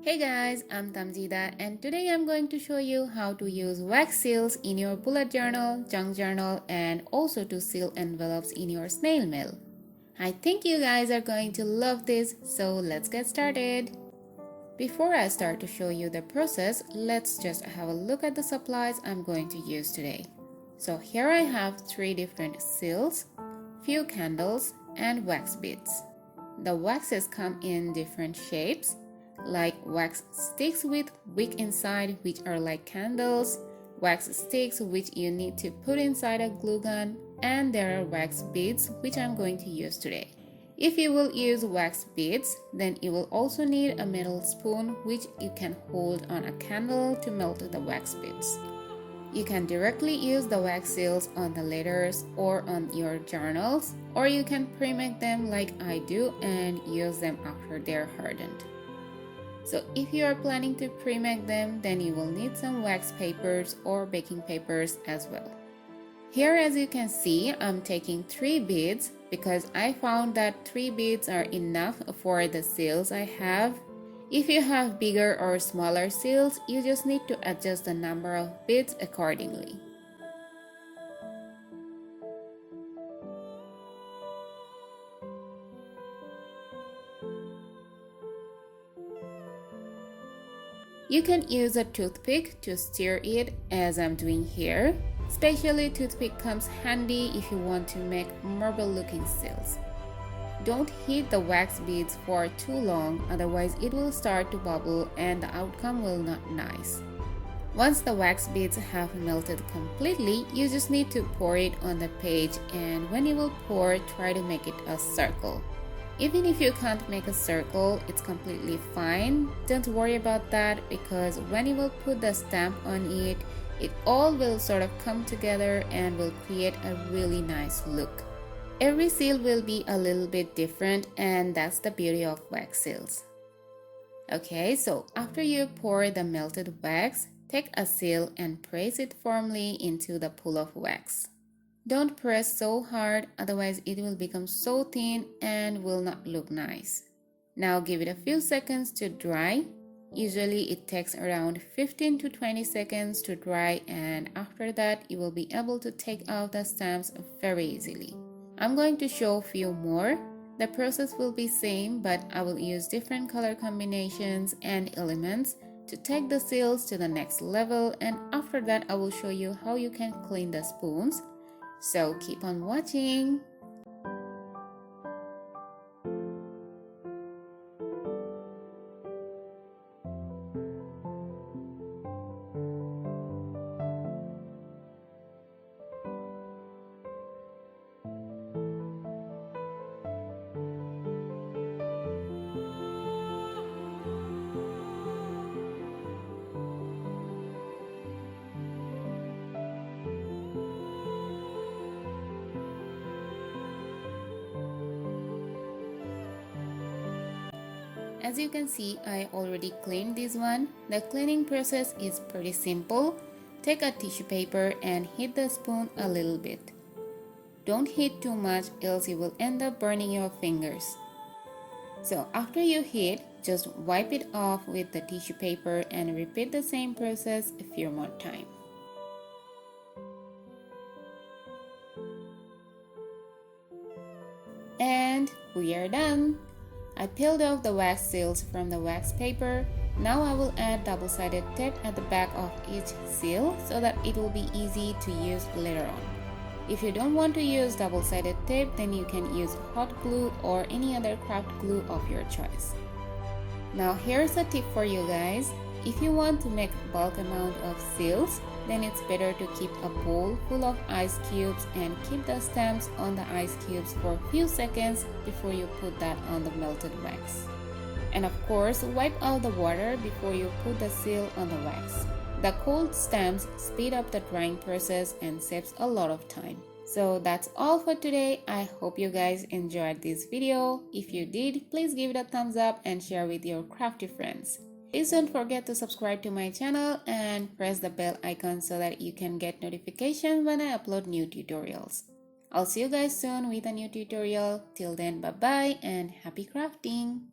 Hey guys, I'm Tamjida and today I'm going to show you how to use wax seals in your bullet journal, junk journal and also to seal envelopes in your snail mail. I think you guys are going to love this, so let's get started. Before I start to show you the process, let's just have a look at the supplies I'm going to use today. So here I have 3 different seals, few candles and wax beads. The waxes come in different shapes, like wax sticks with wick inside, which are like candles, wax sticks which you need to put inside a glue gun, and there are wax beads which I'm going to use today. If you will use wax beads, then you will also need a metal spoon which you can hold on a candle to melt the wax beads. You can directly use the wax seals on the letters or on your journals, or you can pre-make them like I do and use them after they're hardened. So if you are planning to pre-make them, then you will need some wax papers or baking papers as well. Here, as you can see, I'm taking 3 beads because I found that 3 beads are enough for the seals I have. If you have bigger or smaller seals, you just need to adjust the number of beads accordingly. You can use a toothpick to stir it as I'm doing here. Especially toothpick comes handy if you want to make marble looking seals. Don't heat the wax beads for too long, otherwise it will start to bubble and the outcome will not nice. Once the wax beads have melted completely, you just need to pour it on the page, and when you will pour, try to make it a circle. Even if you can't make a circle, it's completely fine. Don't worry about that because when you will put the stamp on it, it all will sort of come together and will create a really nice look. Every seal will be a little bit different, and that's the beauty of wax seals. Okay, so after you pour the melted wax, take a seal and press it firmly into the pool of wax. Don't press so hard, otherwise it will become so thin and will not look nice. Now give it a few seconds to dry. Usually it takes around 15 to 20 seconds to dry, and after that you will be able to take out the stamps very easily. I'm going to show a few more. The process will be same, but I will use different color combinations and elements to take the seals to the next level, and after that I will show you how you can clean the spoons. So keep on watching. As you can see, I already cleaned this one. The cleaning process is pretty simple. Take a tissue paper and heat the spoon a little bit. Don't heat too much, else you will end up burning your fingers. So after you heat, just wipe it off with the tissue paper and repeat the same process a few more times. And we are done! I peeled off the wax seals from the wax paper. Now I will add double-sided tape at the back of each seal so that it will be easy to use later on. If you don't want to use double-sided tape, then you can use hot glue or any other craft glue of your choice. Now here's a tip for you guys. If you want to make bulk amount of seals, then it's better to keep a bowl full of ice cubes and keep the stamps on the ice cubes for a few seconds before you put that on the melted wax. And of course, wipe out the water before you put the seal on the wax. The cold stamps speed up the drying process and saves a lot of time. So that's all for today. I hope you guys enjoyed this video. If you did, please give it a thumbs up and share with your crafty friends. Please don't forget to subscribe to my channel and press the bell icon so that you can get notification when I upload new tutorials. I'll see you guys soon with a new tutorial. Till then, bye bye and happy crafting!